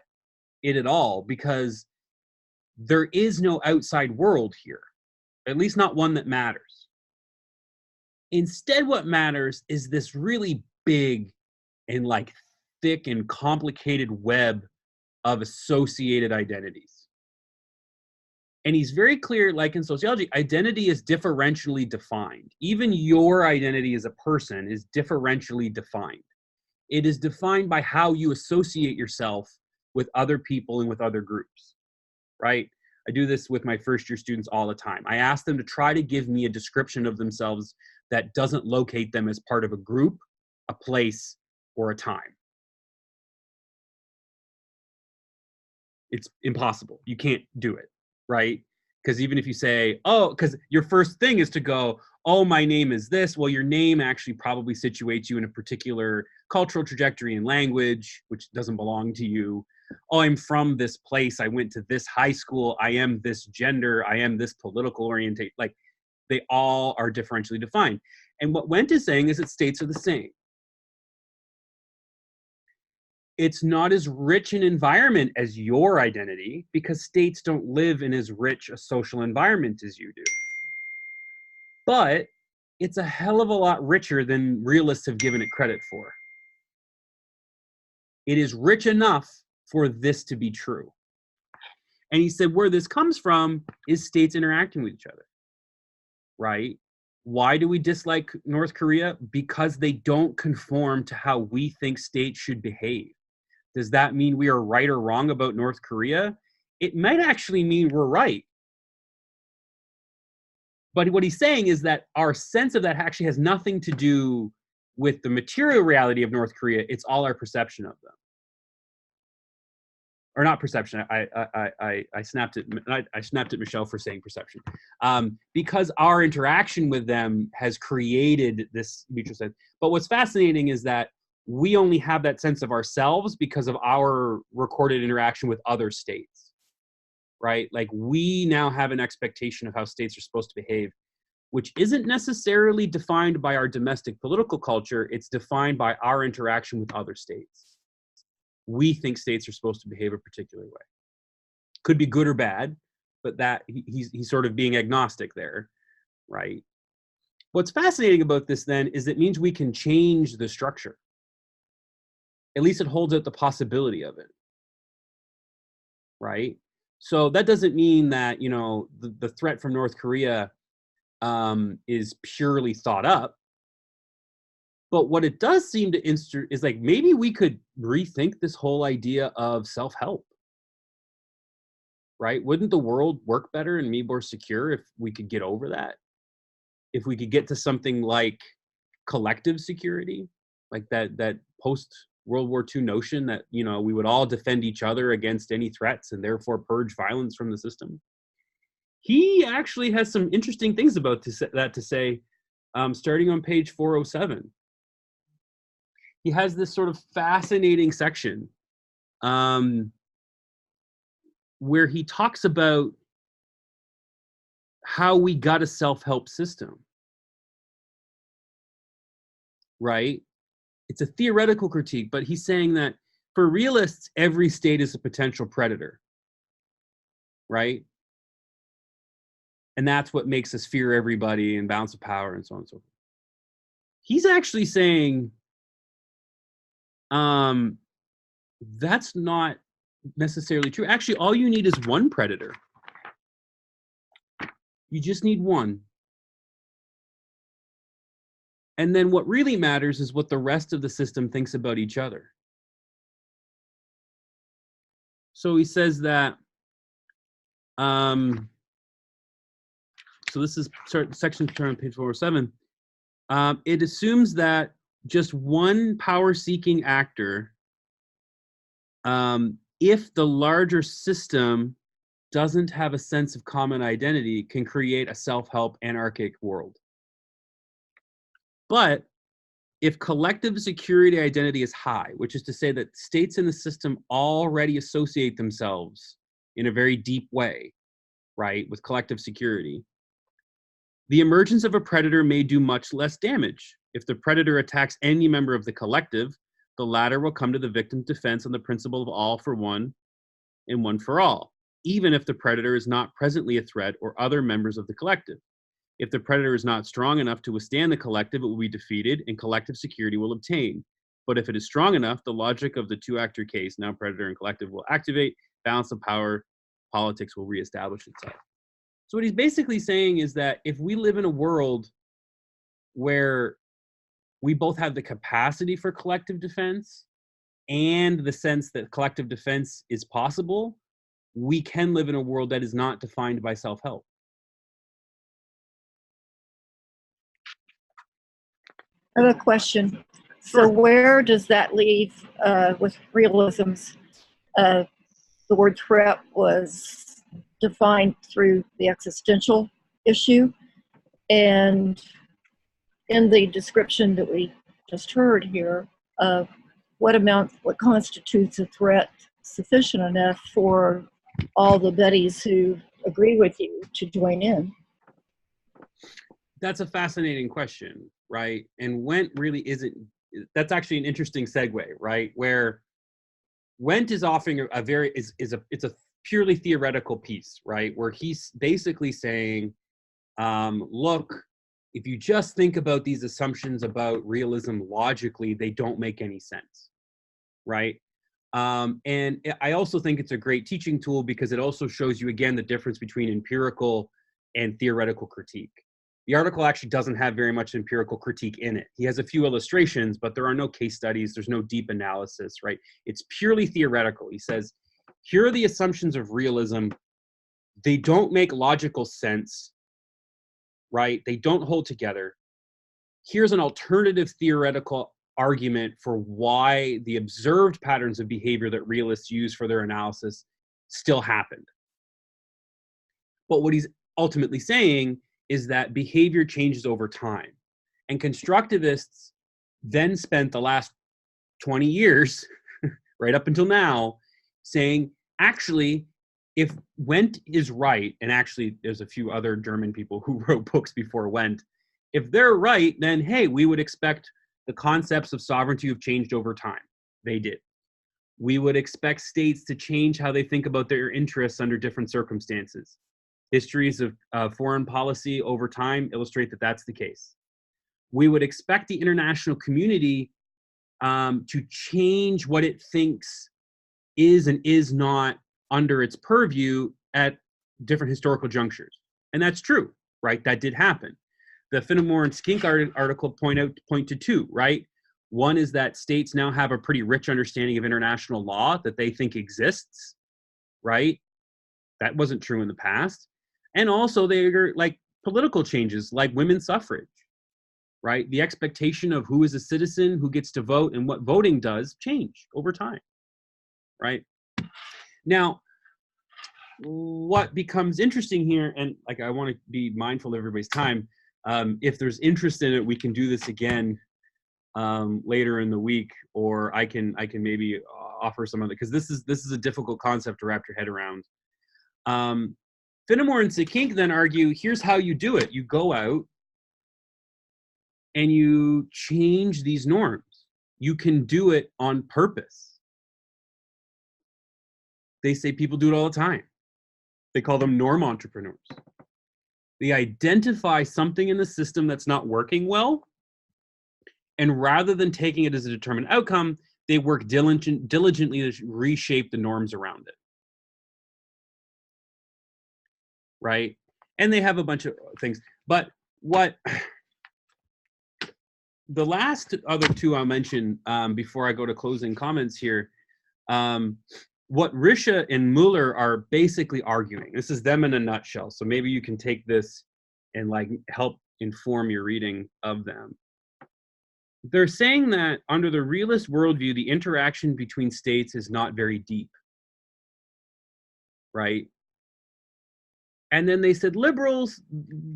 it at all, because there is no outside world here, at least not one that matters. Instead, what matters is this really big and like thick and complicated web of associated identities. And he's very clear, like in sociology, identity is differentially defined. Even your identity as a person is differentially defined. It is defined by how you associate yourself with other people and with other groups, right? I do this with my first year students all the time. I ask them to try to give me a description of themselves that doesn't locate them as part of a group, a place, or a time. It's impossible. You can't do it, right? Because even if you say, oh, because your first thing is to go, oh, my name is this. Well, your name actually probably situates you in a particular cultural trajectory and language, which doesn't belong to you. Oh, I'm from this place. I went to this high school. I am this gender. I am this political orientation. Like, they all are differentially defined. And what Wendt is saying is that states are the same. It's not as rich an environment as your identity because states don't live in as rich a social environment as you do. But it's a hell of a lot richer than realists have given it credit for. It is rich enough for this to be true. And he said where this comes from is states interacting with each other, right? Why do we dislike North Korea? Because they don't conform to how we think states should behave. Does that mean we are right or wrong about North Korea? it might actually mean we're right. But what he's saying is that our sense of that actually has nothing to do with the material reality of North Korea. It's all our perception of them. Or not perception. I snapped at Michelle for saying perception, because our interaction with them has created this mutual sense. But what's fascinating is that we only have that sense of ourselves because of our recorded interaction with other states, right? Like we now have an expectation of how states are supposed to behave, which isn't necessarily defined by our domestic political culture. It's defined by our interaction with other states. We think states are supposed to behave a particular way. Could be good or bad, but that he's sort of being agnostic there, right? What's fascinating about this then is it means we can change the structure. At least it holds out the possibility of it, right? So that doesn't mean that, you know, the threat from North Korea is purely thought up. But what it does seem to is like maybe we could rethink this whole idea of self-help, right? Wouldn't the world work better and be more secure if we could get over that? If we could get to something like collective security, like that post-World War II notion that, you know, we would all defend each other against any threats and therefore purge violence from the system. He actually has some interesting things about that to say, starting on page 407. He has this sort of fascinating section where he talks about how we got a self-help system, right? It's a theoretical critique, but he's saying that for realists, every state is a potential predator, right? And that's what makes us fear everybody and balance of power and so on and so forth. He's actually saying that's not necessarily true. Actually, all you need is one predator. You just need one. And then what really matters is what the rest of the system thinks about each other. So he says that, so this is section on page 407. It assumes that just one power-seeking actor, if the larger system doesn't have a sense of common identity, can create a self-help anarchic world. But if collective security identity is high, which is to say that states in the system already associate themselves in a very deep way, right, with collective security, the emergence of a predator may do much less damage. If the predator attacks any member of the collective, the latter will come to the victim's defense on the principle of all for one and one for all, even if the predator is not presently a threat or other members of the collective. If the predator is not strong enough to withstand the collective, it will be defeated and collective security will obtain. But if it is strong enough, the logic of the two-actor case, now predator and collective, will activate, balance of power, politics will reestablish itself. So what he's basically saying is that if we live in a world where we both have the capacity for collective defense and the sense that collective defense is possible, we can live in a world that is not defined by self-help. I have a question. Sure. So where does that leave with realisms? The word threat was defined through the existential issue. And in the description that we just heard here, what constitutes a threat sufficient enough for all the buddies who agree with you to join in? That's a fascinating question, right? And Wendt really isn't, that's actually an interesting segue, right? Where Wendt is offering it's a purely theoretical piece, right? Where he's basically saying, look, if you just think about these assumptions about realism logically, they don't make any sense, right? And I also think it's a great teaching tool because it also shows you, again, the difference between empirical and theoretical critique. The article actually doesn't have very much empirical critique in it. He has a few illustrations, but there are no case studies. There's no deep analysis, right? It's purely theoretical. He says, here are the assumptions of realism. They don't make logical sense, right? They don't hold together. Here's an alternative theoretical argument for why the observed patterns of behavior that realists use for their analysis still happened. But what he's ultimately saying is that behavior changes over time. And constructivists then spent the last 20 years, right up until now, saying, actually, if Wendt is right, and actually there's a few other German people who wrote books before Wendt, if they're right, then hey, we would expect the concepts of sovereignty have changed over time. They did. We would expect states to change how they think about their interests under different circumstances. Histories of foreign policy over time illustrate that that's the case. We would expect the international community to change what it thinks is and is not under its purview at different historical junctures. And that's true, right? That did happen. The Finnemore and Skink article point to two, right? One is that states now have a pretty rich understanding of international law that they think exists, right? That wasn't true in the past. And also they are like political changes like women's suffrage, right? The expectation of who is a citizen, who gets to vote, and what voting does change over time, right? Now, what becomes interesting here, and like I want to be mindful of everybody's time, if there's interest in it, we can do this again later in the week, or I can maybe offer some other, because this is a difficult concept to wrap your head around. Finnemore and Skink then argue, here's how you do it. You go out and you change these norms. You can do it on purpose. They say people do it all the time. They call them norm entrepreneurs. They identify something in the system that's not working well, and rather than taking it as a determined outcome, they work diligently to reshape the norms around it. Right? And they have a bunch of things. But what the last other two I'll mention before I go to closing comments here, what Risha and Mueller are basically arguing, this is them in a nutshell, so maybe you can take this and like help inform your reading of them. They're saying that under the realist worldview, the interaction between states is not very deep, right? And then they said liberals,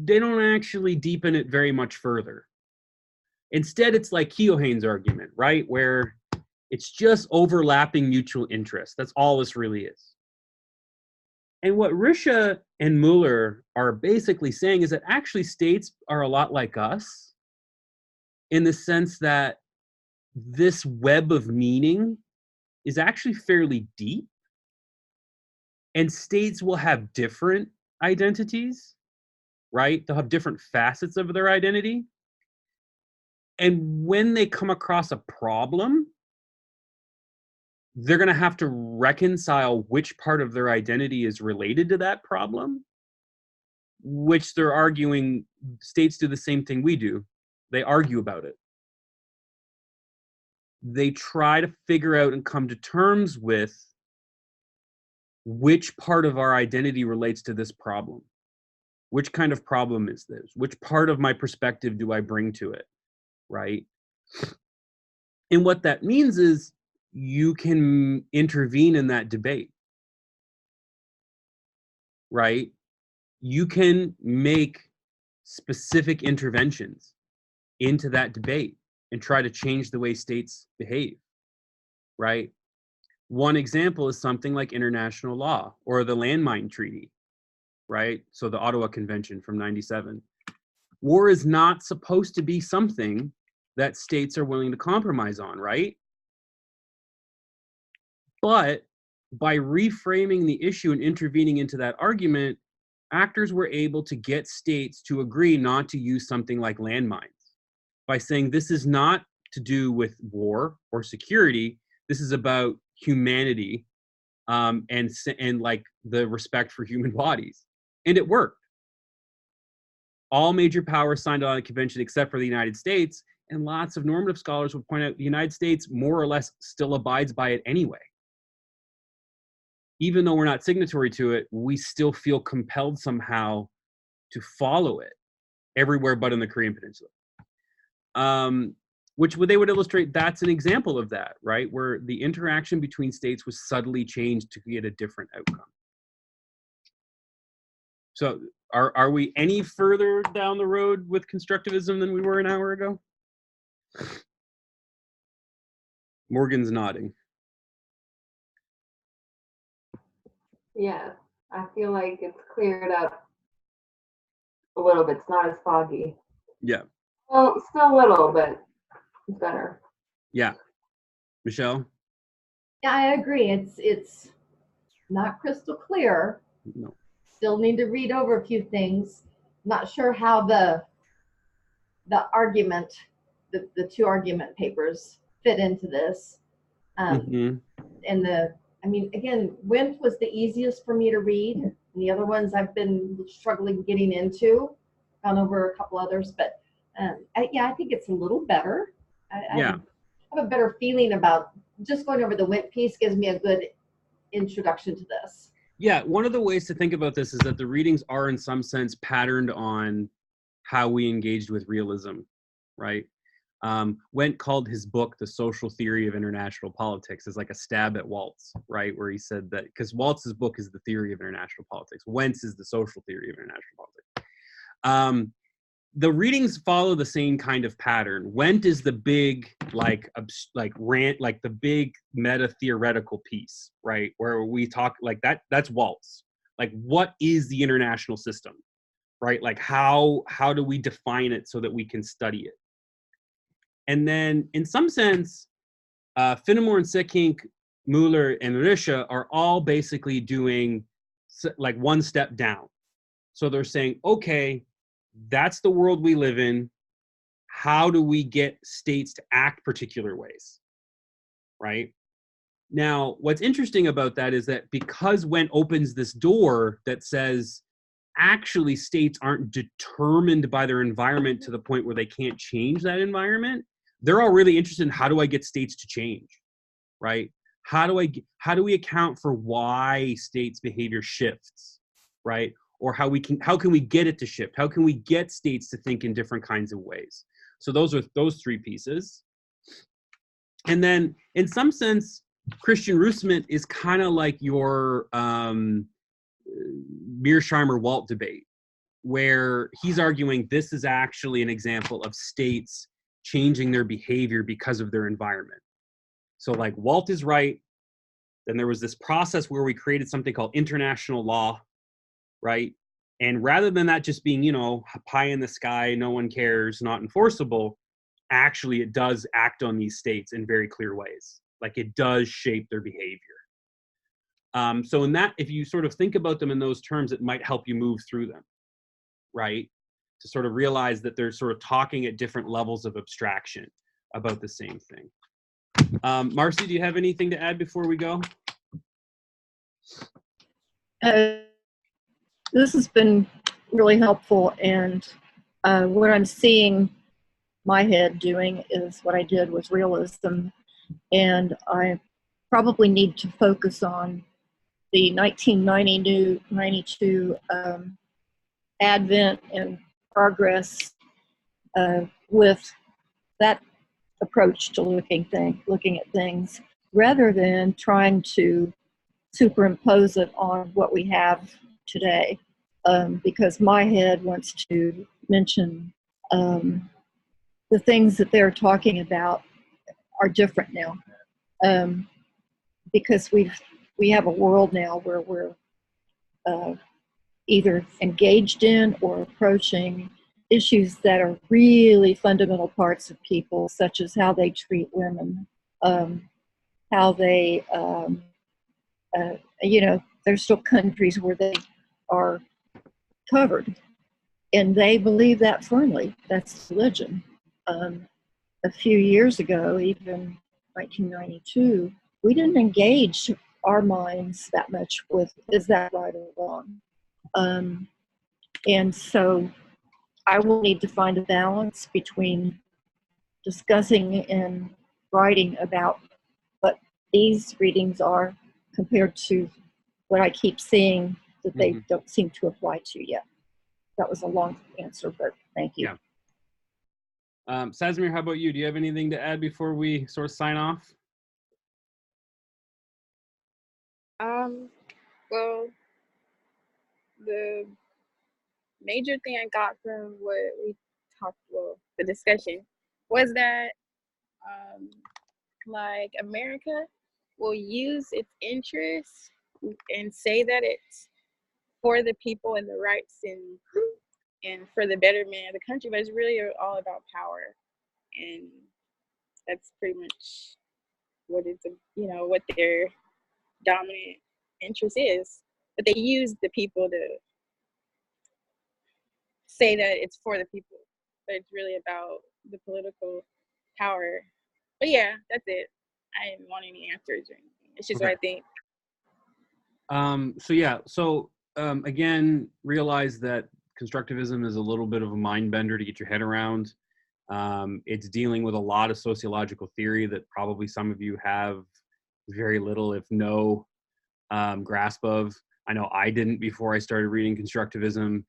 they don't actually deepen it very much further. Instead, it's like Keohane's argument, right? Where it's just overlapping mutual interests. That's all this really is. And what Risha and Mueller are basically saying is that actually states are a lot like us in the sense that this web of meaning is actually fairly deep, and states will have different identities, right? They'll have different facets of their identity. And when they come across a problem, they're going to have to reconcile which part of their identity is related to that problem, which they're arguing states do the same thing we do. They argue about it. They try to figure out and come to terms with which part of our identity relates to this problem. Which kind of problem is this? Which part of my perspective do I bring to it, right? And what that means is you can intervene in that debate, right? You can make specific interventions into that debate and try to change the way states behave, right? One example is something like international law or the Landmine Treaty, right? So the Ottawa Convention from '97. War is not supposed to be something that states are willing to compromise on, right? But by reframing the issue and intervening into that argument, actors were able to get states to agree not to use something like landmines by saying this is not to do with war or security. This is about humanity and like the respect for human bodies. And it worked. All major powers signed on the convention except for the United States, and lots of normative scholars would point out the United States more or less still abides by it anyway. even though we're not signatory to it, we still feel compelled somehow to follow it everywhere but in the Korean Peninsula. Which they would illustrate that's an example of that, right? Where the interaction between states was subtly changed to get a different outcome. So are we any further down the road with constructivism than we were an hour ago? Morgan's nodding. Yeah, I feel like it's cleared up a little bit. It's not as foggy. Yeah. Well, still a little, but it's better. Yeah. Michelle? Yeah, I agree. It's not crystal clear. No. Still need to read over a few things. Not sure how the argument, the two argument papers fit into this. And I mean, again, Wendt was the easiest for me to read. And the other ones I've been struggling getting into. Gone over a couple others, but I think it's a little better. I have a better feeling about just going over the Wendt piece gives me a good introduction to this. Yeah, one of the ways to think about this is that the readings are in some sense patterned on how we engaged with realism, right? Wendt called his book The Social Theory of International Politics as like a stab at Waldt's, right? Where he said that, because Waldt's book is the theory of international politics. Wendt's is the social theory of international politics. The readings follow the same kind of pattern. Wendt is the big, like the big meta theoretical piece, right? Where we talk like that's Waldt's. Like, what is the international system, right? Like, how do we define it so that we can study it? And then, in some sense, Finnemore and Sekink, Mueller and Risha are all basically doing like one step down. So they're saying, okay, that's the world we live in. How do we get states to act particular ways, right? Now, what's interesting about that is that because Wendt opens this door that says, actually, states aren't determined by their environment to the point where they can't change that environment, they're all really interested in how do I get states to change, right? How do we account for why states' behavior shifts, right? Or how can we get it to shift? How can we get states to think in different kinds of ways? So those are those three pieces. And then in some sense, Christian Russment is kind of like your Mearsheimer-Walt debate, where he's arguing this is actually an example of states changing their behavior because of their environment. So like Walt is right. Then there was this process where we created something called international law, right? And rather than that just being, pie in the sky, no one cares, not enforceable, actually it does act on these states in very clear ways. Like it does shape their behavior. So in that, if you sort of think about them in those terms, it might help you move through them, right? To sort of realize that they're sort of talking at different levels of abstraction about the same thing. Marcy, do you have anything to add before we go? This has been really helpful, and what I'm seeing my head doing is what I did with realism, and I probably need to focus on the 1992 advent and progress with that approach to looking at things, rather than trying to superimpose it on what we have today, because my head wants to mention the things that they're talking about are different now, because we have a world now where we're either engaged in or approaching issues that are really fundamental parts of people, such as how they treat women, how they, there's still countries where they are covered, and they believe that firmly. That's religion. A few years ago, even 1992, we didn't engage our minds that much with, is that right or wrong? And so I will need to find a balance between discussing and writing about what these readings are compared to what I keep seeing that they Mhm. don't seem to apply to yet. That was a long answer, but thank you. Yeah. Sazmir, how about you? Do you have anything to add before we sort of sign off? Well, the major thing I got from what we talked, well, the discussion, was that like America will use its interests and say that it's for the people and the rights and for the betterment of the country, but it's really all about power, and that's pretty much what it's, you know, what their dominant interest is. But they use the people to say that it's for the people, but it's really about the political power. But yeah, that's it. I didn't want any answers or anything. It's just Okay. what I think. Again, realize that constructivism is a little bit of a mind bender to get your head around. It's dealing with a lot of sociological theory that probably some of you have very little, if no, grasp of. I know I didn't before I started reading constructivism.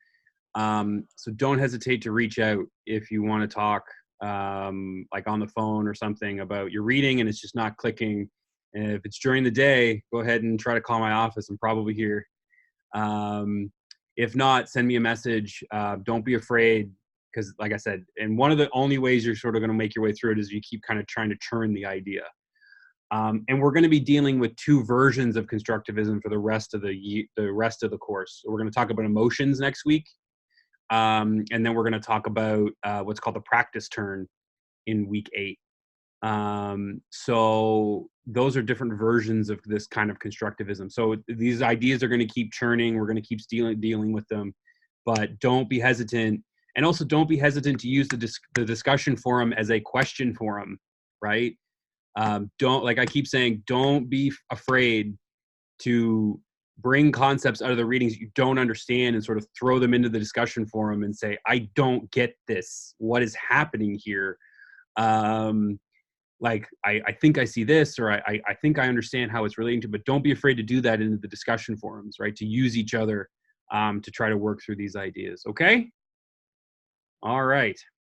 So don't hesitate to reach out if you want to talk, like on the phone or something about your reading and it's just not clicking. And if it's during the day, go ahead and try to call my office. I'm probably here. If not, send me a message. Don't be afraid, because like I said, and one of the only ways you're sort of going to make your way through it is you keep kind of trying to churn the idea. And we're going to be dealing with two versions of constructivism for the rest of the course. So we're going to talk about emotions next week. And then we're going to talk about what's called the practice turn in week 8. So those are different versions of this kind of constructivism. So these ideas are going to keep churning. We're going to keep dealing with them, but don't be hesitant. And also don't be hesitant to use the discussion forum as a question forum, right? Don't, like I keep saying, don't be afraid to bring concepts out of the readings you don't understand and sort of throw them into the discussion forum and say, I don't get this. What is happening here? Like, I think I see this, or I think I understand how it's relating to, but don't be afraid to do that in the discussion forums, right? To use each other to try to work through these ideas. Okay? All right.